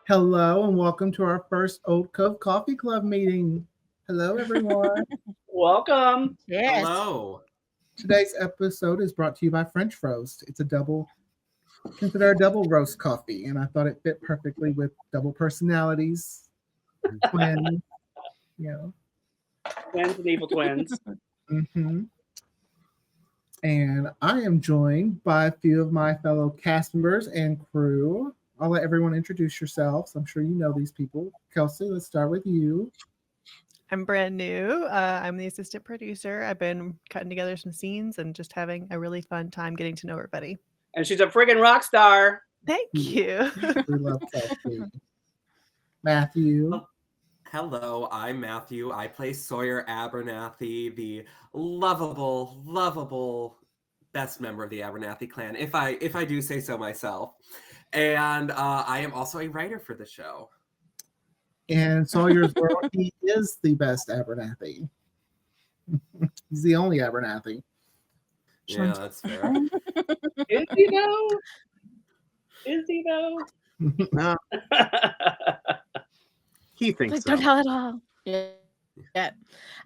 Hello and welcome to our first Old Cove Coffee Club meeting. Hello, everyone. Welcome. Yes. Hello. Today's episode is brought to you by French Roast. It's consider a double roast coffee, and I thought it fit perfectly with double personalities, twins, you know. Twins and evil twins. hmm And I am joined by a few of my fellow cast members and crew. I'll let everyone introduce yourselves. I'm sure you know these people. Kelsey, let's start with you. I'm brand new. I'm the assistant producer. I've been cutting together some scenes and just having a really fun time getting to know everybody. And she's a friggin' rock star. Thank you. We love Kelsey. Matthew. Hello, I'm Matthew. I play Sawyer Abernathy, the lovable best member of the Abernathy clan, if I do say so myself. And I am also a writer for the show. And Sawyer's World, he is the best Abernathy. He's the only Abernathy. Yeah, that's fair. Is he though? Is he though? No, he thinks Like, so. don't tell it all. Yeah.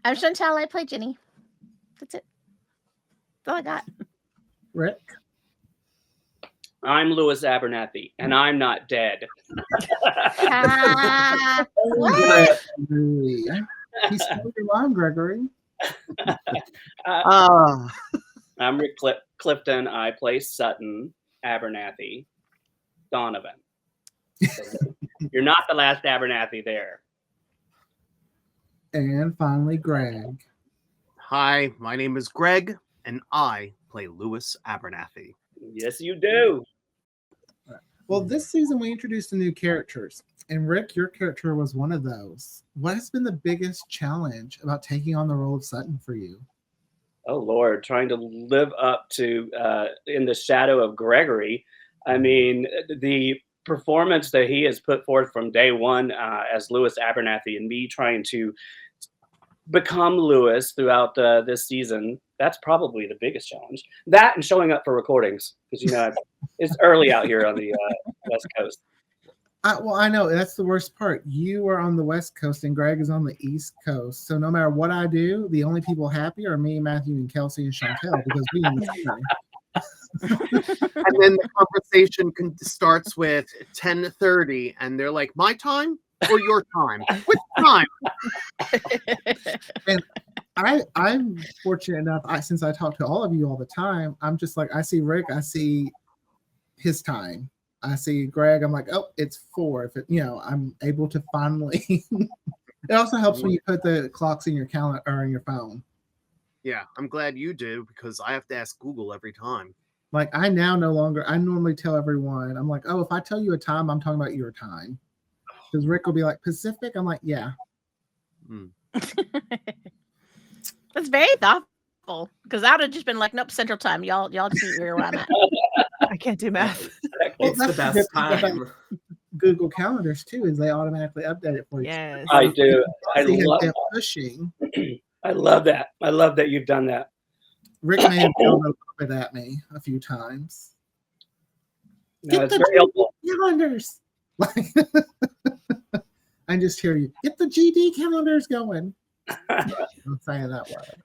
I'm Chantal. I play Jenny. That's it. That's all I got. Rick. I'm Louis Abernathy, and I'm not dead. What? Gregory. He stole your line, Gregory. Ah, I'm Rick Clifton. I play Sutton Abernathy Donovan. So you're not the last Abernathy there. And finally, Greg. hi, my name is Greg, and I play Louis Abernathy. Yes, you do. Well, this season we introduced some new characters. And Rick, your character was one of those. What has been the biggest challenge about taking on the role of Sutton for you? Oh Lord, trying to live up to in the shadow of Gregory. I mean, the performance that he has put forth from day one as Louis Abernathy, and me trying to become Louis throughout this season. That's probably the biggest challenge. That and showing up for recordings because it's early out here on the West Coast. I know that's the worst part. You are on the West Coast and Greg is on the East Coast. So no matter what I do, the only people happy are me, Matthew, and Kelsey and Chantel because we in the same. And then the conversation starts with 10:30, and they're like, "My time or your time? Which time?" I'm fortunate enough, since I talk to all of you all the time, I'm just like, I see Rick, I see his time. I see Greg, I'm like, oh, it's 4. If I'm able to finally. It also helps when you put the clocks in your calendar or in your phone. Yeah, I'm glad you do because I have to ask Google every time. Like I normally tell everyone, I'm like, oh, if I tell you a time, I'm talking about your time. Because Rick will be like, Pacific? I'm like, yeah. That's very thoughtful. Because I would have just been like, nope, Central Time. Y'all just meet me where I'm at. I can't do math. It's the that's best good thing time. Google Calendars too, is they automatically update it for you. Yes. I do. I See love. him pushing. I love that. I love that you've done that. Rick may have yelled a little bit at me a few times. No, Get it's the very helpful. calendars. I just hear you. Get the GD calendars going. I'm saying that word.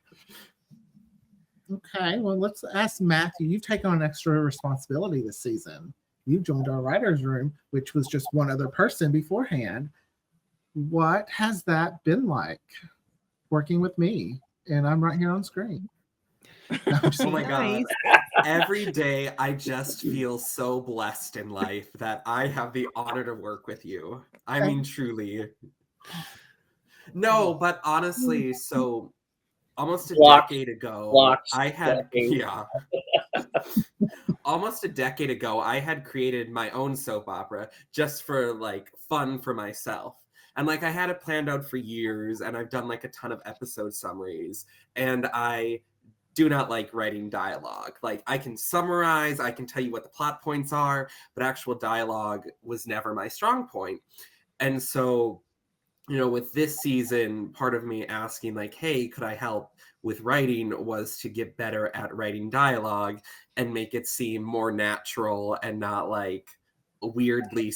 Okay, well, let's ask Matthew. You've taken on extra responsibility this season. You joined our writer's room, which was just one other person beforehand. What has that been like working with me? And I'm right here on screen. No, Oh my Nice. god. Every day I just feel so blessed in life that I have the honor to work with you. I mean, truly. No, but honestly, so almost a Blocks, decade ago, blocks, I had, blocking. yeah. Almost a decade ago, I had created my own soap opera just for like fun for myself. And like I had it planned out for years, and I've done like a ton of episode summaries, and I do not like writing dialogue. Like I can summarize, I can tell you what the plot points are, but actual dialogue was never my strong point. And so, with this season, part of me asking like, hey, could I help with writing was to get better at writing dialogue and make it seem more natural and not like weirdly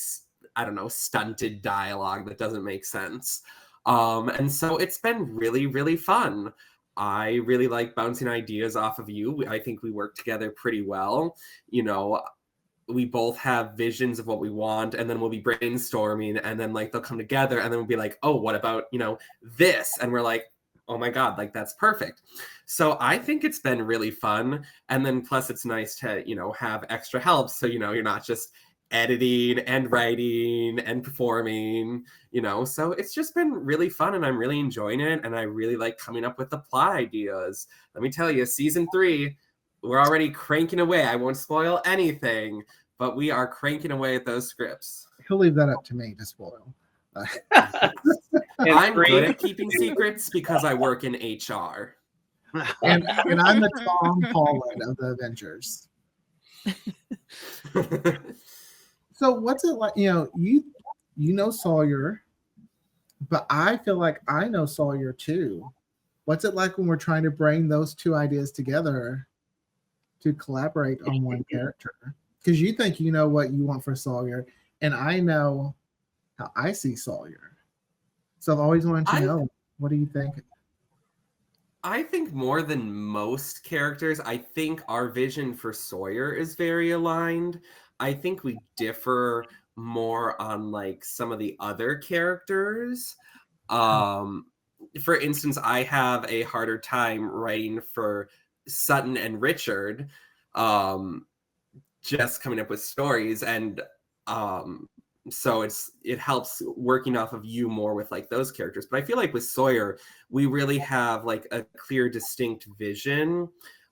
I don't know, stunted dialogue that doesn't make sense. And so it's been really, really fun. I really like bouncing ideas off of you. I think we work together pretty well. You know, we both have visions of what we want, and then we'll be brainstorming, and then like they'll come together, and then we'll be like, oh, what about, you know, this? And we're like, oh my God, like that's perfect. So I think it's been really fun. And then plus it's nice to, you know, have extra help. So, you know, you're not just editing and writing and performing, you know, so it's just been really fun and I'm really enjoying it. And I really like coming up with the plot ideas. Let me tell you, season 3, we're already cranking away. I won't spoil anything, but we are cranking away at those scripts. He'll leave that up to me to spoil. I'm good at keeping secrets because I work in HR. And I'm the Tom Holland of the Avengers. So what's it like? You know, you know Sawyer, but I feel like I know Sawyer too. What's it like when we're trying to bring those two ideas together to collaborate on one character? Because you think you know what you want for Sawyer, and I know how I see Sawyer. So I've always wanted to know, what do you think? I think more than most characters, I think our vision for Sawyer is very aligned. I think we differ more on like some of the other characters. For instance, I have a harder time writing for Sutton and Richard, just coming up with stories, and so it helps working off of you more with like those characters. But I feel like with Sawyer, we really have like a clear, distinct vision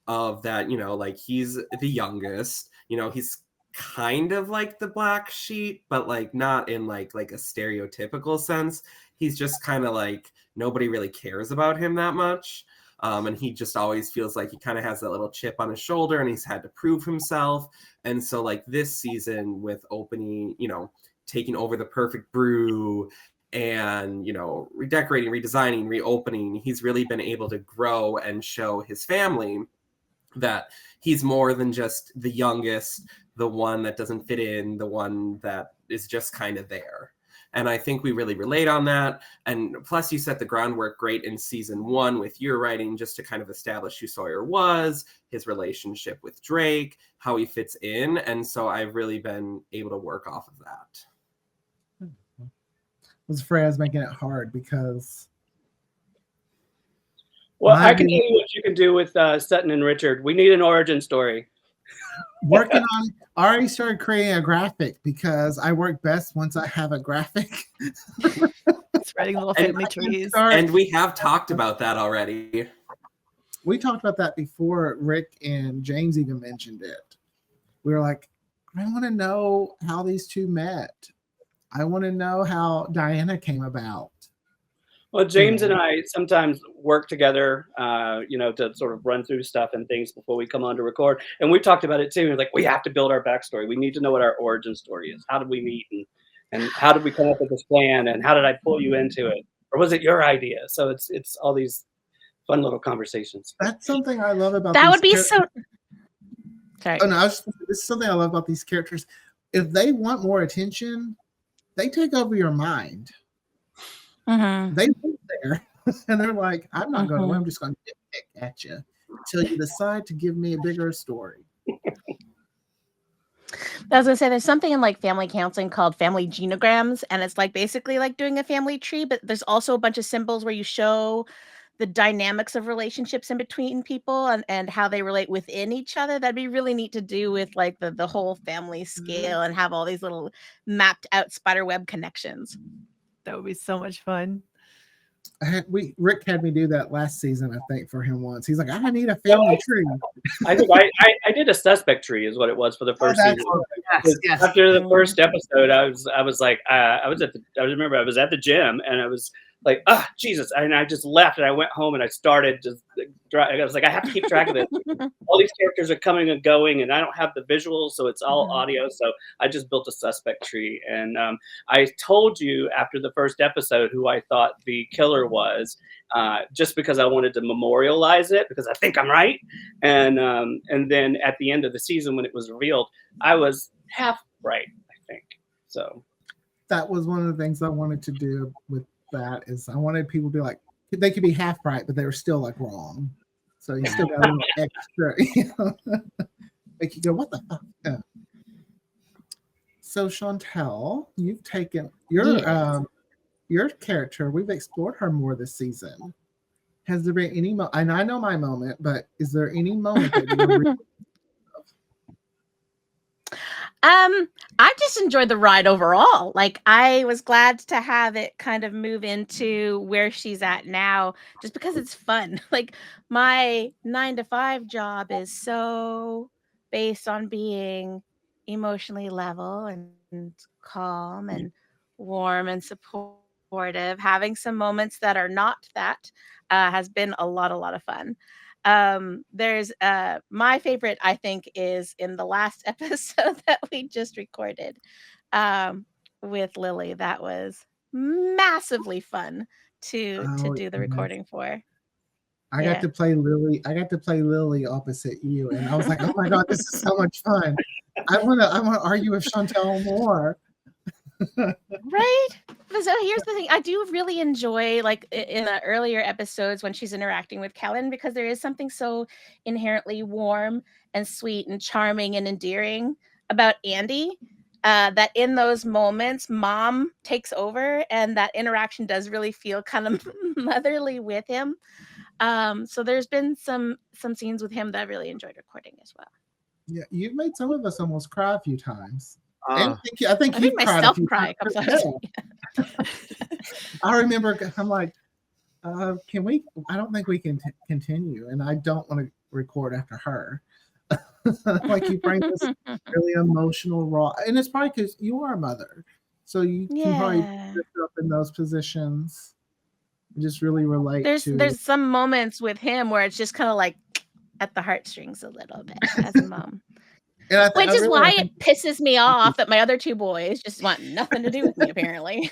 of that, you know, like he's the youngest, you know, he's kind of like the black sheep, but like not in like a stereotypical sense. He's just kind of like nobody really cares about him that much. And he just always feels like he kind of has that little chip on his shoulder and he's had to prove himself. And so like this season with opening, you know, taking over the Perfect Brew and, you know, redecorating, redesigning, reopening, he's really been able to grow and show his family that he's more than just the youngest, the one that doesn't fit in, the one that is just kind of there. And I think we really relate on that. And plus you set the groundwork great in season 1 with your writing, just to kind of establish who Sawyer was, his relationship with Drake, how he fits in. And so I've really been able to work off of that. I was afraid I was making it hard because... Well, I can tell you what you can do with Sutton and Richard. We need an origin story. Working on, I already started creating a graphic because I work best once I have a graphic. Spreading little family trees. And we have talked about that already. We talked about that before Rick and James even mentioned it. We were like, I want to know how these two met. I want to know how Diana came about. Well, James and I sometimes work together, you know, to sort of run through stuff and things before we come on to record. And we talked about it too. We're like, we have to build our backstory. We need to know what our origin story is. How did we meet? And how did we come up with this plan? And how did I pull you into it? Or was it your idea? So it's all these fun little conversations. That's something I love about that would be so. Sorry. Oh no, this is something I love about these characters. If they want more attention, they take over your mind. Mm-hmm. They sit there and they're like, I'm not going to, I'm just going to pick at you until you decide to give me a bigger story. I was gonna say there's something in like family counseling called family genograms, and it's like basically like doing a family tree, but there's also a bunch of symbols where you show the dynamics of relationships in between people and how they relate within each other. That'd be really neat to do with like the whole family scale and have all these little mapped out spider web connections. That would be so much fun. Rick had me do that last season, I think, for him once. He's like, I need a family tree. I think I did a suspect tree is what it was for the first season. Yes. After the first episode, I was like, I remember I was at the gym and I was like, Jesus. And I just left and I went home and I started I was like, I have to keep track of this. All these characters are coming and going and I don't have the visuals, so it's all audio. So I just built a suspect tree. And I told you after the first episode who I thought the killer was, just because I wanted to memorialize it because I think I'm right. And then at the end of the season when it was revealed, I was half right, I think. So that was one of the things I wanted to do with that is I wanted people to be like, they could be half right, but they were still like wrong. So you still got a little extra, make you go, what the fuck? Yeah. So Chantel, you've taken your character. We've explored her more this season. Has there been any and I know my moment, but is there any moment that you I just enjoyed the ride overall. Like, I was glad to have it kind of move into where she's at now, just because it's fun. Like, my 9 to 5 job is so based on being emotionally level and calm and warm and supportive. Having some moments that are not that has been a lot of fun. There's my favorite, I think, is in the last episode that we just recorded with Lily. That was massively fun to do the recording for. I got to play Lily. I got to play Lily opposite you, and I was like, "Oh my god, this is so much fun! I want to argue with Chantel more." Right. So here's the thing. I do really enjoy, like, in the earlier episodes when she's interacting with Kellen, because there is something so inherently warm and sweet and charming and endearing about Andy, that in those moments, Mom takes over, and that interaction does really feel kind of motherly with him. So there's been some scenes with him that I really enjoyed recording as well. Yeah, you've made some of us almost cry a few times. Uh, I think you cried myself a few cry a times. couple times. I remember I'm like, can we? I don't think we can continue, and I don't want to record after her. Like, you bring this really emotional, raw, and it's probably because you are a mother, so you can probably put yourself in those positions and just really relate. There's some moments with him where it's just kind of like at the heartstrings a little bit as a mom. Which is why it pisses me off that my other 2 boys just want nothing to do with me, apparently.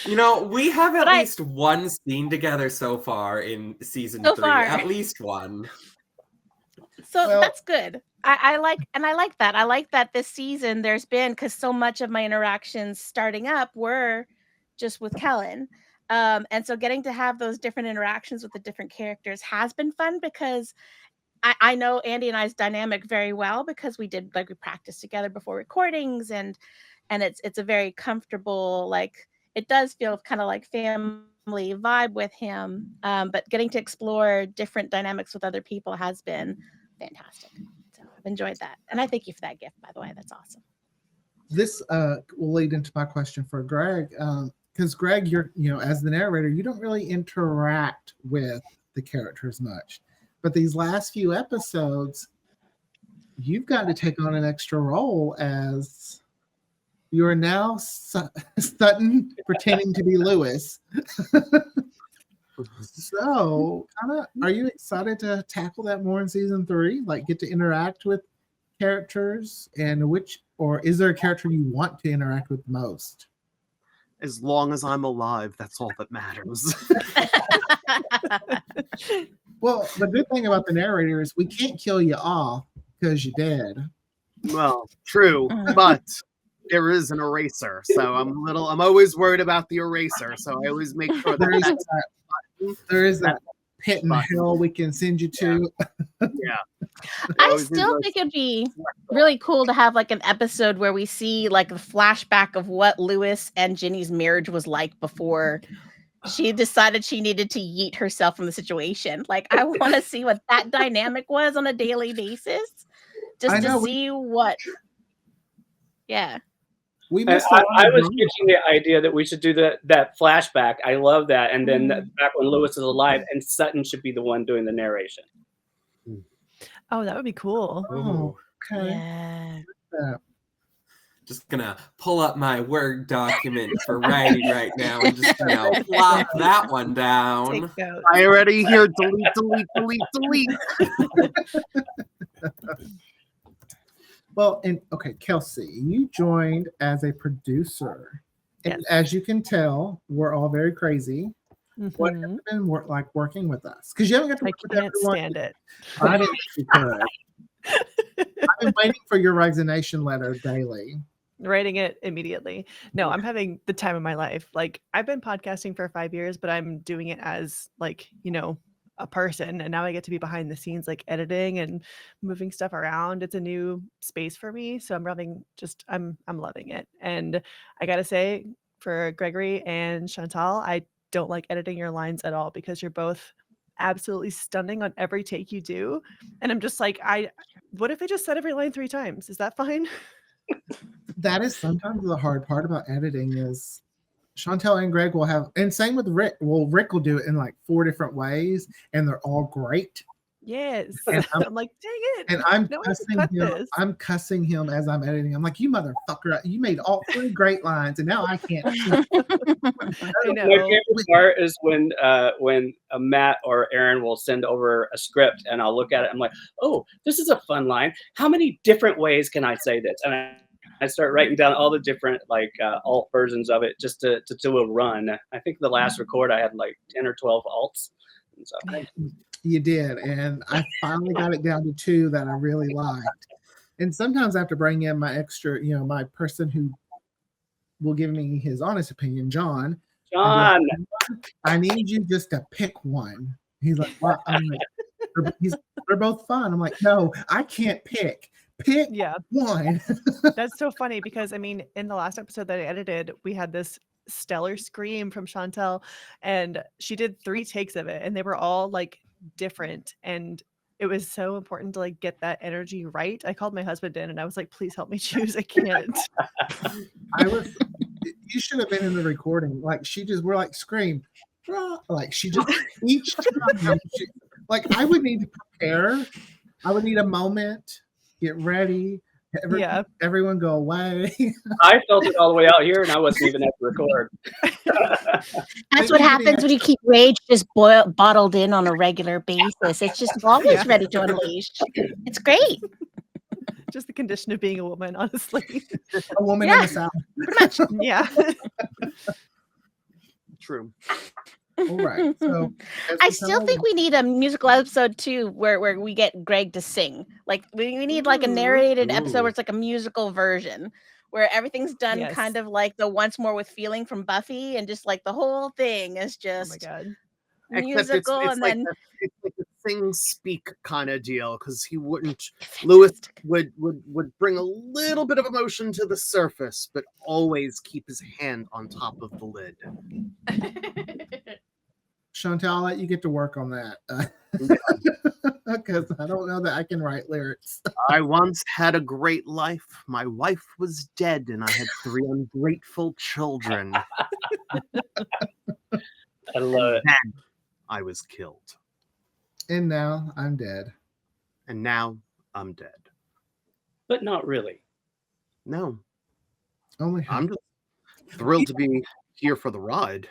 You know, we have at least one scene together so far in season 3. At least one. So that's good. I like that. I like that this season there's been, because so much of my interactions starting up were just with Kellen. And so getting to have those different interactions with the different characters has been fun, because I know Andy and I's dynamic very well, because we practiced together before recordings, and it's a very comfortable, like, it does feel kind of like family vibe with him. But getting to explore different dynamics with other people has been fantastic. So I've enjoyed that. And I thank you for that gift, by the way. That's awesome. This will lead into my question for Greg. Because Greg, you're, as the narrator, you don't really interact with the characters much. But these last few episodes, you've got to take on an extra role, as you are now Sutton pretending to be Lewis. So, are you excited to tackle that more in season 3? Like, get to interact with characters, and or is there a character you want to interact with most? As long as I'm alive, that's all that matters. Well, the good thing about the narrator is we can't kill you off because you're dead. Well, true, but there is an eraser, so I'm always worried about the eraser, so I always make sure there is that pit in hell we can send you to. Yeah. I still think it'd be really cool to have like an episode where we see like a flashback of what Lewis and Ginny's marriage was like before she decided she needed to yeet herself from the situation. Like, I want to see what that dynamic was on a daily basis, just to see what. Yeah. I was pitching the idea that we should do that flashback. I love that. And then back when Lewis is alive, and Sutton should be the one doing the narration. Oh, that would be cool. Oh, okay. Yeah. Just gonna pull up my Word document for writing right now and just plop that one down. I already hear delete. Well, and okay, Kelsey, you joined as a producer, and as you can tell, we're all very crazy. What has it been like working with us? Because you haven't got to work with everyone. I can't stand it. I didn't think you could. I've been waiting for your resignation letter daily. writing it immediately. No, I'm having the time of my life. Like, I've been podcasting for 5 years, but I'm doing it as like, a person, and now I get to be behind the scenes, like editing and moving stuff around. It's a new space for me, so I'm loving it. And I gotta say, for Gregory and Chantal, I don't like editing your lines at all because you're both absolutely stunning on every take you do. And I'm just like, what if I just said every line 3 times? Is that fine? That is sometimes the hard part about editing is Chantel and Greg will have, and same with Rick. Well, Rick will do it in like 4 different ways, and they're all great. Yes. And I'm like, dang it. And I'm No, I have to cussing cut him. this. I'm cussing him as I'm editing. I'm like, you motherfucker! You made all 3 great lines, and now I can't. I My know. favorite part is when Matt or Aaron will send over a script, and I'll look at it. I'm like, oh, this is a fun line. How many different ways can I say this? And I start writing down all the different alt versions of it just to do a run. I think the last record I had like 10 or 12 alts. And so You did, and I finally got it down to 2 that I really liked. And sometimes I have to bring in my extra, my person who will give me his honest opinion, John. John, I need you just to pick one. He's like, well, I'm like, they're both fun. I'm like, no, I can't pick. Pick one. That's so funny because I mean, in the last episode that I edited, we had this stellar scream from Chantel, and she did 3 takes of it, and they were all like different, and it was so important to like get that energy right. I called my husband in and I was like, please help me choose. I can't. You should have been in the recording. Like we're like scream. Like she just each time like I would need to prepare. I would need a moment, get ready. Everyone go away. I felt it all the way out here, and I wasn't even at the record. That's what happens when you keep rage just bottled in on a regular basis. It's just always ready to unleash. It's great. Just the condition of being a woman, honestly. A woman in the South. Pretty much. Yeah. True. All right. So I still think we need a musical episode too, where we get Greg to sing. Like we need like a narrated episode where it's like a musical version where everything's done kind of like the Once More with Feeling from Buffy, and just like the whole thing is just musical. It's and like then it's like a sing speak kind of deal, because Lewis would bring a little bit of emotion to the surface, but always keep his hand on top of the lid. Chantal, I'll let you get to work on that because I don't know that I can write lyrics. I once had a great life. My wife was dead, and I had 3 ungrateful children. I love it. Then I was killed. And now I'm dead. And now I'm dead. But not really. No. Only I'm just thrilled to be here for the ride.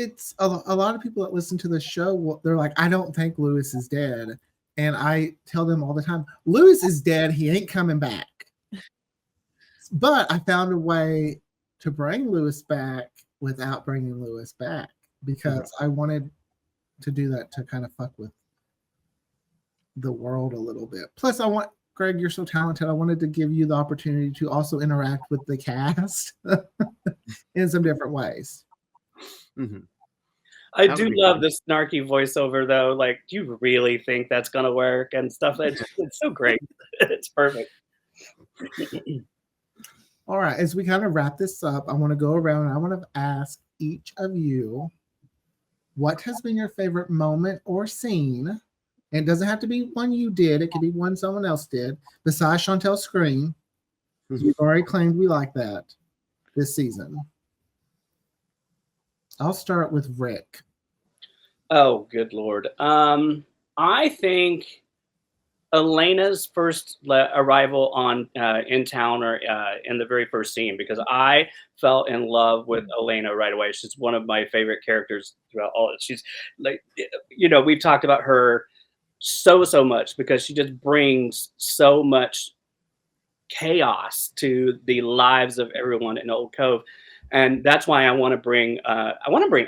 It's a lot of people that listen to the show, they're like, I don't think Lewis is dead. And I tell them all the time, Lewis is dead. He ain't coming back. But I found a way to bring Lewis back without bringing Lewis back, because I wanted to do that to kind of fuck with the world a little bit. Plus, Greg, you're so talented. I wanted to give you the opportunity to also interact with the cast in some different ways. Mm-hmm. I do love the snarky voiceover, though. Like, do you really think that's gonna work and stuff? It's so great. It's perfect. All right, as we kind of wrap this up, I want to go around and I want to ask each of you, what has been your favorite moment or scene? And it doesn't have to be one you did. It could be one someone else did, besides Chantel's scream. We've already claimed we like that this season. I'll start with Rick. Oh, good Lord. I think Elena's first arrival in town, or in the very first scene, because I fell in love with Elena right away. She's one of my favorite characters throughout all. She's like, we've talked about her so much because she just brings so much chaos to the lives of everyone in Old Cove. And that's why I want to bring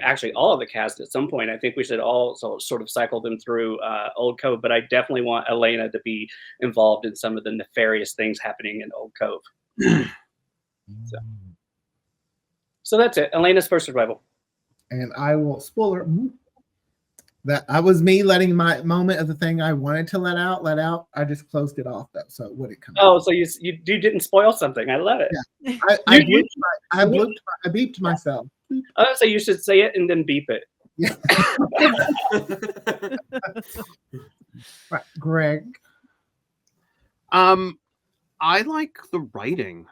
actually all of the cast at some point. I think we should all sort of cycle them through Old Cove, but I definitely want Elena to be involved in some of the nefarious things happening in Old Cove. So that's it. Elena's first survival. And I will spoiler that I was me letting my moment of the thing I wanted to let out. I just closed it off though, so it wouldn't come Oh, out. so you didn't spoil something. I love it. Yeah. You- I beeped myself. Oh, so you should say it and then beep it. Yeah. Right, Greg. I like the writing,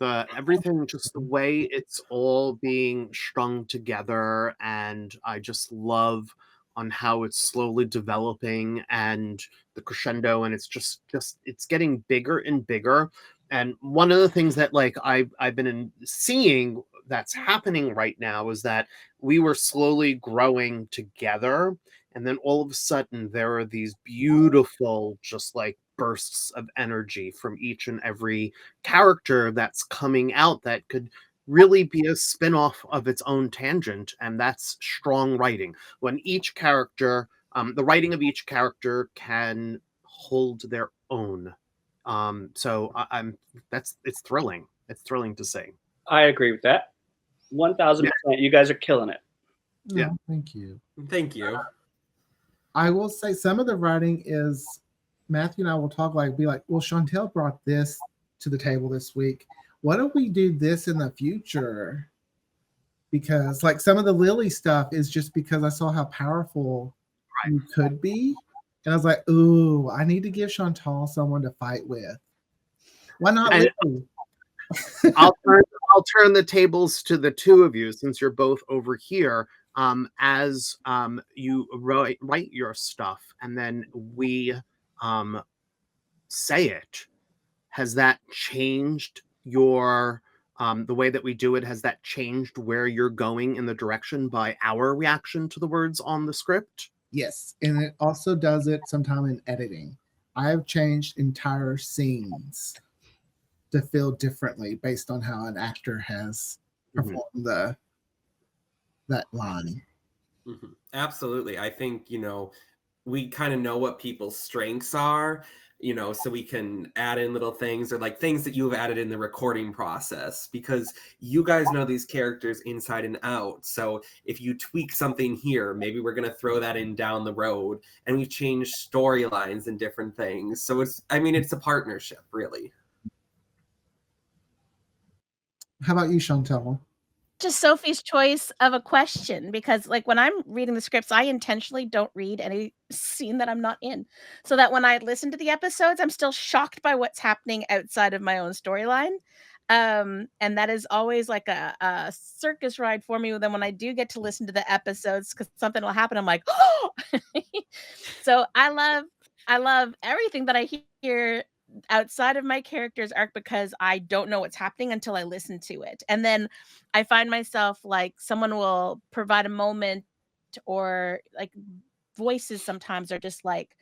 everything, just the way it's all being strung together, and I just love on how it's slowly developing and the crescendo, and it's just it's getting bigger and bigger. And one of the things that like I've been seeing that's happening right now is that we were slowly growing together, and then all of a sudden there are these beautiful just like bursts of energy from each and every character that's coming out that could really be a spin-off of its own tangent, and that's strong writing. When each character, the writing of each character can hold their own. So it's thrilling. It's thrilling to see. I agree with that. 1,000%. You guys are killing it. Yeah. Thank you. Thank you. I will say some of the writing is Matthew and I will talk be like, well, Chantel brought this to the table this week. What if we do this in the future? Because like some of the Lily stuff is just because I saw how powerful you could be. And I was like, ooh, I need to give Chantal someone to fight with. Why not Lily? I'll turn the tables to the two of you since you're both over here. As you write your stuff and then we say it, has that changed your the way that we do it? Has that changed where you're going in the direction by our reaction to the words on the script? Yes, and it also does it sometime in editing. I have changed entire scenes to feel differently based on how an actor has performed that line. Mm-hmm. Absolutely. I think, we kind of know what people's strengths are, so we can add in little things or like things that you have added in the recording process because you guys know these characters inside and out. So if you tweak something here, maybe we're going to throw that in down the road, and we've changed storylines and different things. So it's a partnership, really. How about you, Chantel? Just Sophie's choice of a question, because like when I'm reading the scripts, I intentionally don't read any scene that I'm not in, so that when I listen to the episodes, I'm still shocked by what's happening outside of my own storyline. And that is always like a circus ride for me. Then when I do get to listen to the episodes, because something will happen, I'm like, oh. So I love everything that I hear outside of my character's arc because I don't know what's happening until I listen to it. And then I find myself like someone will provide a moment, or like voices sometimes are just like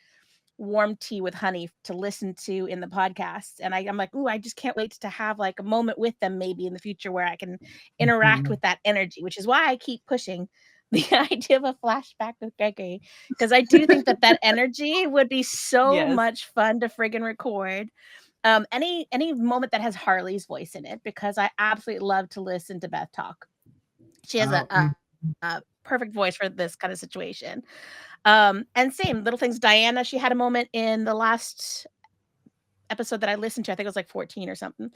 warm tea with honey to listen to in the podcast. And I'm like, ooh, I just can't wait to have like a moment with them maybe in the future where I can interact with that energy, which is why I keep pushing the idea of a flashback with Gregory, because I do think that energy would be so much fun to friggin' record. Any moment that has Harley's voice in it, because I absolutely love to listen to Beth talk. She has a perfect voice for this kind of situation. And same little things. Diana, she had a moment in the last episode that I listened to. I think it was like 14 or something.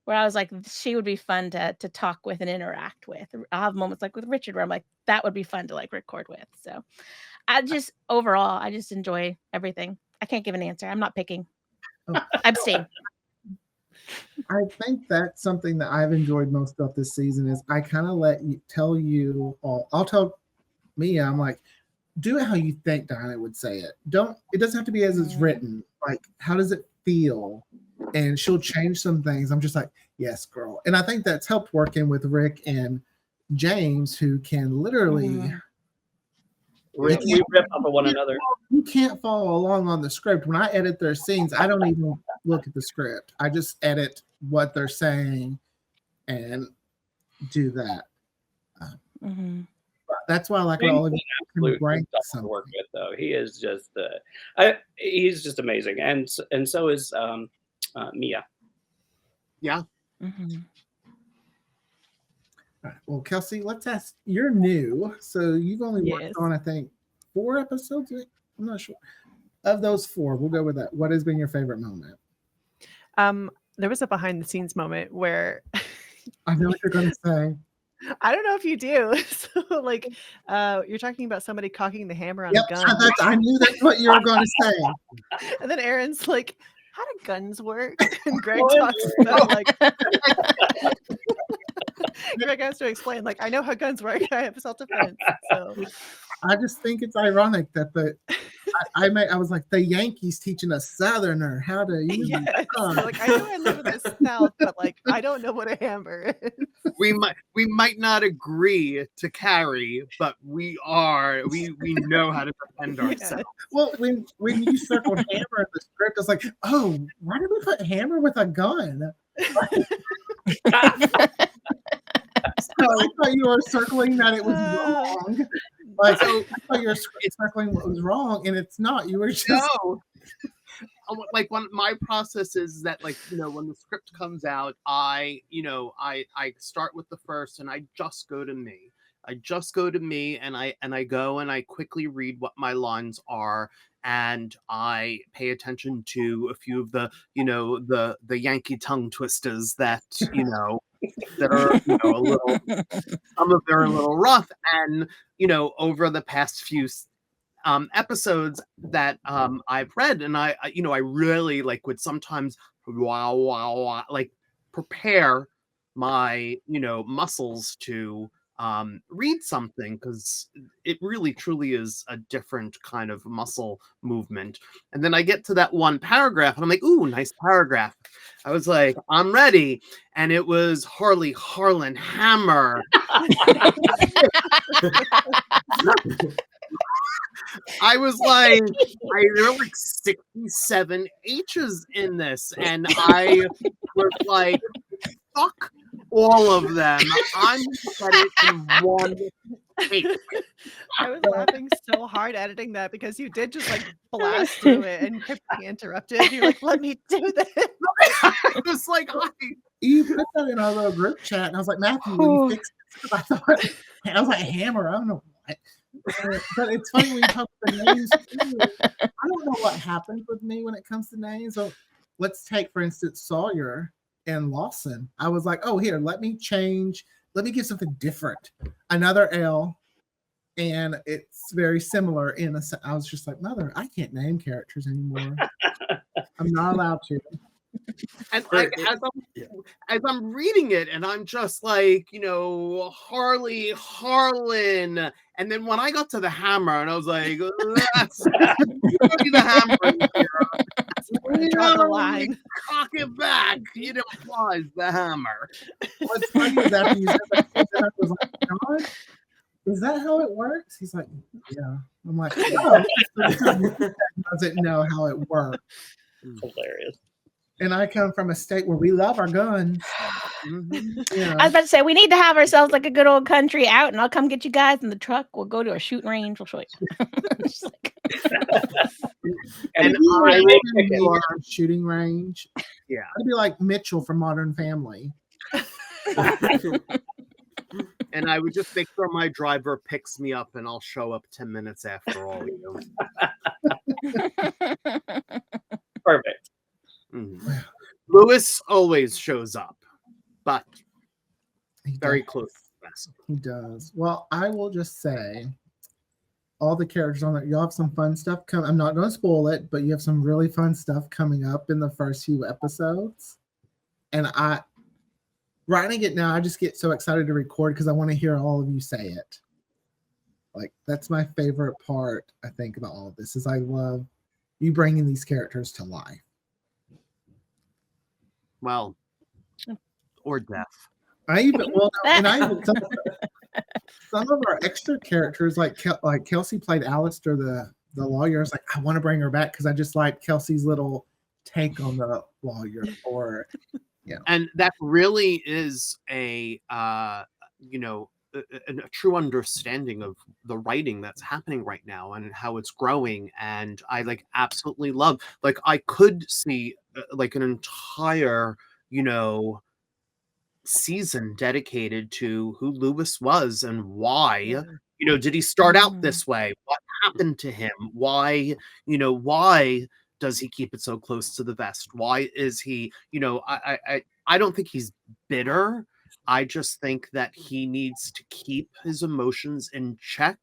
Where I was like, she would be fun to talk with and interact with. I'll have moments like with Richard where I'm like, that would be fun to like record with. So overall, I just enjoy everything. I can't give an answer. I'm not picking. Abstain. I think that's something that I've enjoyed most of this season is I kind of let you tell you all. I'll tell Mia, I'm like, do it how you think Diana would say it. It doesn't have to be as it's written. Like, how does it feel? And she'll change some things. I'm just like, yes, girl. And I think that's helped working with Rick and James, who can literally we rip off of one another. You can't follow along on the script. When I edit their scenes, I don't even look at the script. I just edit what they're saying and do that. That's why I like all of you can bring something. To work with, though. He is just he's just amazing, and so is Mia. Yeah, Mhm. All right. Well, Kelsey, let's ask. You're new, so you've only worked Yes. on, I think, 4 episodes. I'm not sure. Of those 4, we'll go with that. What has been your favorite moment? There was a behind the scenes moment where I know what you're going to say. I don't know if you do. So like you're talking about somebody cocking the hammer on Yep, a gun. I knew that's what you were going to say. And then Aaron's like, how do guns work? And Greg talks about like Greg has to explain, like, I know how guns work. I have self-defense. So I just think it's ironic that I was like, the Yankees teaching a Southerner how to use a yes. gun. Like I know I live in the South, but like I don't know what a hammer is. We might not agree to carry, but we know how to defend ourselves. Yes. Well, when you circled hammer in the script, it's like, oh, why did we put hammer with a gun? So I thought you were circling that it was wrong. Like, so I thought you were circling what was wrong, and it's not. You were just No. Like when my process is that, like, when the script comes out, I start with the first and I just go to me. And I go and I quickly read what my lines are, and I pay attention to a few of the the Yankee tongue twisters that that are a little, some of them are a little rough, and over the past few episodes that I've read, and I really would sometimes like prepare my muscles to read something, because it really truly is a different kind of muscle movement. And then I get to that one paragraph and I'm like, ooh, nice paragraph. I was like, I'm ready. And it was Harley Harlan Hammer. I was like, there are like 67 H's in this, and I was like, fuck all of them. I'm gonna get it in one take. I was laughing so hard editing that because you did just like blast through it and kept being interrupted. You're like, let me do this. I was like, you put that in our little group chat, and I was like, Matthew, will you fix this? I thought, I was like, hammer. I don't know what. But it's funny when you talk about the names too. I don't know what happens with me when it comes to names. So let's take, for instance, Sawyer and Lawson. I was like, oh, here, let me change. Let me give something different. Another L, and it's very similar. I was just like, mother, I can't name characters anymore. I'm not allowed to. And like, as I'm reading it, and I'm just like, Harley Harlan, and then when I got to the hammer, and I was like, that's the hammer here. Draw the line. Cock it back. It implies the hammer. What's funny is after you said that, I was like, John, is that how it works? He's like, yeah. I'm like, oh, doesn't know how it works. Hilarious. And I come from a state where we love our guns. I was about to say, we need to have ourselves like a good old country out, and I'll come get you guys in the truck. We'll go to a shooting range. We'll show you. And I would be a shooting range. Yeah. I'd be like Mitchell from Modern Family. And I would just make sure my driver picks me up, and I'll show up 10 minutes after all you. Perfect. Mm-hmm. Lewis always shows up, but very close. He does. Well, I will just say, all the characters on it, you'll have some fun stuff coming. I'm not going to spoil it, but you have some really fun stuff coming up in the first few episodes. And writing it now, I just get so excited to record because I want to hear all of you say it. Like, that's my favorite part, I think, about all of this, is I love you bringing these characters to life. Well, or death. Some of our extra characters, like Kelsey played Alistair, the lawyer. I was like, I want to bring her back because I just like Kelsey's little take on the lawyer. And that really is a true understanding of the writing that's happening right now and how it's growing. And I absolutely love, I could see an entire, season dedicated to who Lewis was and why. Yeah. Did he start out Mm. this way? What happened to him? Why does he keep it so close to the vest? Why is he, I don't think he's bitter. I just think that he needs to keep his emotions in check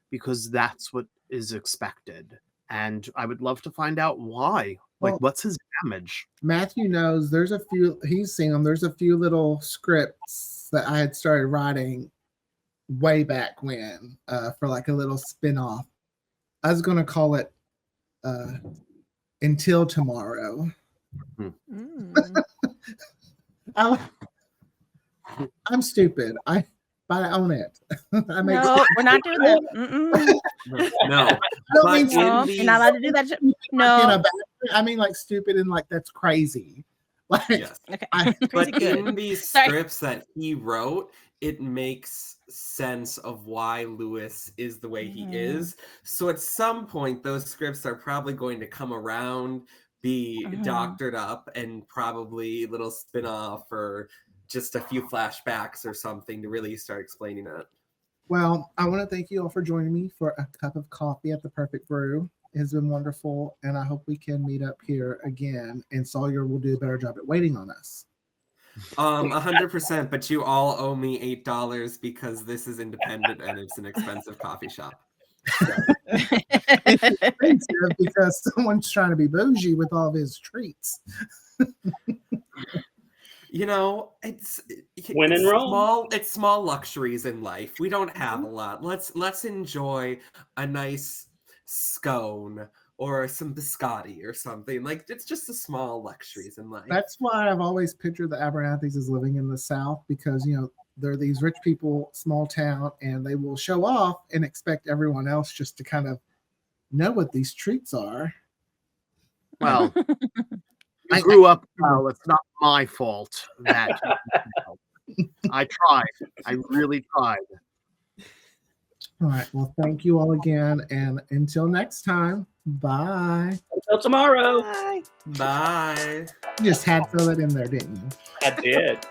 because that's what is expected. And I would love to find out why. Well, What's his damage? Matthew knows he's seen them. There's a few little scripts that I had started writing way back when for like a little spin-off. I was going to call it Until Tomorrow. Mm. I'm stupid. But I own it. I make No, we're not doing that. Mm-mm. No, I don't but mean No, in you're not allowed to do that. No. I mean like stupid and like that's crazy. Like yes. Okay. But Crazy good. in these Sorry. scripts that he wrote, it makes sense of why Lewis is the way he is. So at some point, those scripts are probably going to come around, be doctored up, and probably a little spin-off or just a few flashbacks or something to really start explaining it. Well, I want to thank you all for joining me for a cup of coffee at the Perfect Brew. It has been wonderful, and I hope we can meet up here again, and Sawyer will do a better job at waiting on us. 100%, but you all owe me $8 because this is independent and it's an expensive coffee shop. So, It's expensive because someone's trying to be bougie with all of his treats. it's When in Rome. small. It's small luxuries in life. We don't have a lot. Let's enjoy a nice scone or some biscotti or something. Like it's just the small luxuries in life. That's why I've always pictured the Abernathys as living in the South because, they're these rich people, small town, and they will show off and expect everyone else just to kind of know what these treats are. Well, I grew up well. It's not my fault that I tried. I really tried. All right. Well, thank you all again. And until next time, bye. Until tomorrow. Bye. Bye. You just had to throw that in there, didn't you? I did.